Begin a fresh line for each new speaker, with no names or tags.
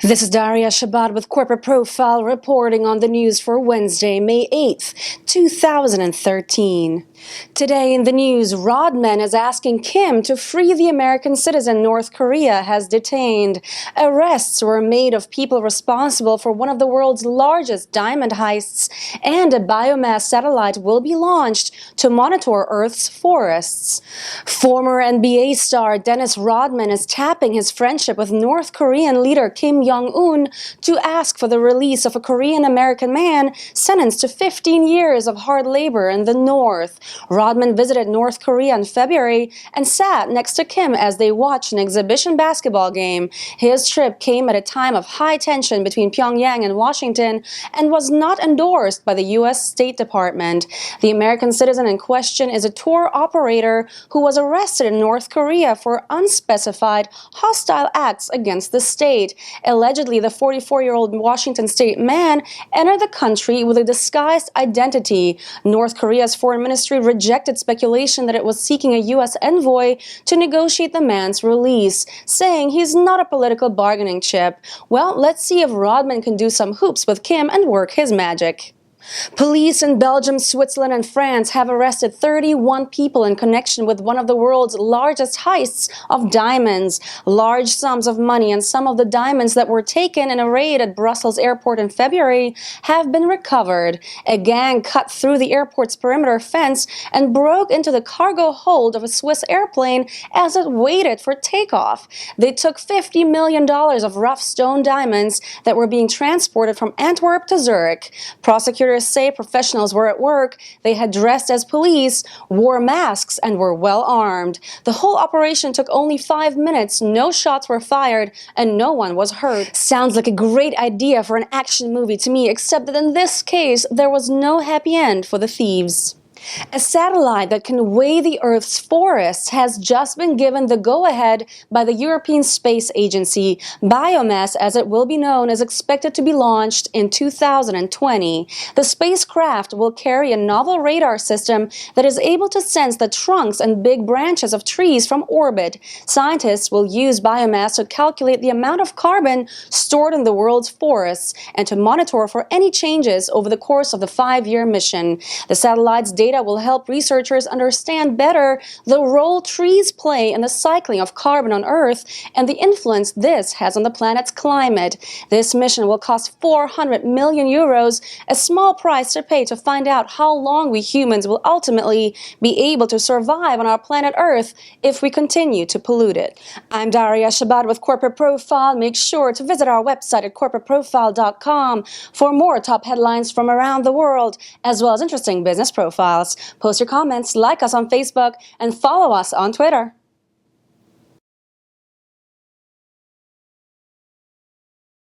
This is Daria Shabbat with Corporate Profile reporting on the news for Wednesday, May 8th, 2013. Today in the news, Rodman is asking Kim to free the American citizen North Korea has detained. Arrests were made of people responsible for one of the world's largest diamond heists, and a biomass satellite will be launched to monitor Earth's forests. Former NBA star Dennis Rodman is tapping his friendship with North Korean leader Kim Jong Un to ask for the release of a Korean-American man sentenced to 15 years of hard labor in the North. Rodman visited North Korea in February and sat next to Kim as they watched an exhibition basketball game. His trip came at a time of high tension between Pyongyang and Washington and was not endorsed by the U.S. State Department. The American citizen in question is a tour operator who was arrested in North Korea for unspecified hostile acts against the state. Allegedly, the 44-year-old Washington state man entered the country with a disguised identity. North Korea's foreign ministry rejected speculation that it was seeking a U.S. envoy to negotiate the man's release, saying he's not a political bargaining chip. Well, let's see if Rodman can do some hoops with Kim and work his magic. Police in Belgium, Switzerland, and France have arrested 31 people in connection with one of the world's largest heists of diamonds. Large sums of money and some of the diamonds that were taken in a raid at Brussels airport in February have been recovered. A gang cut through the airport's perimeter fence and broke into the cargo hold of a Swiss airplane as it waited for takeoff. They took $50 million of rough stone diamonds that were being transported from Antwerp to Zurich. Prosecutors say professionals were at work, they had dressed as police, wore masks, and were well armed. The whole operation took only 5 minutes, no shots were fired, and no one was hurt. Sounds like a great idea for an action movie to me, except that in this case, there was no happy end for the thieves. A satellite that can weigh the Earth's forests has just been given the go-ahead by the European Space Agency. Biomass, as it will be known, is expected to be launched in 2020. The spacecraft will carry a novel radar system that is able to sense the trunks and big branches of trees from orbit. Scientists will use biomass to calculate the amount of carbon stored in the world's forests and to monitor for any changes over the course of the 5-year mission. The satellite's data will help researchers understand better the role trees play in the cycling of carbon on Earth and the influence this has on the planet's climate. This mission will cost 400 million euros, a small price to pay to find out how long we humans will ultimately be able to survive on our planet Earth if we continue to pollute it. I'm Daria Shabbat with Corporate Profile. Make sure to visit our website at corporateprofile.com for more top headlines from around the world, as well as interesting business profiles. Post your comments, like us on Facebook, and follow us on Twitter.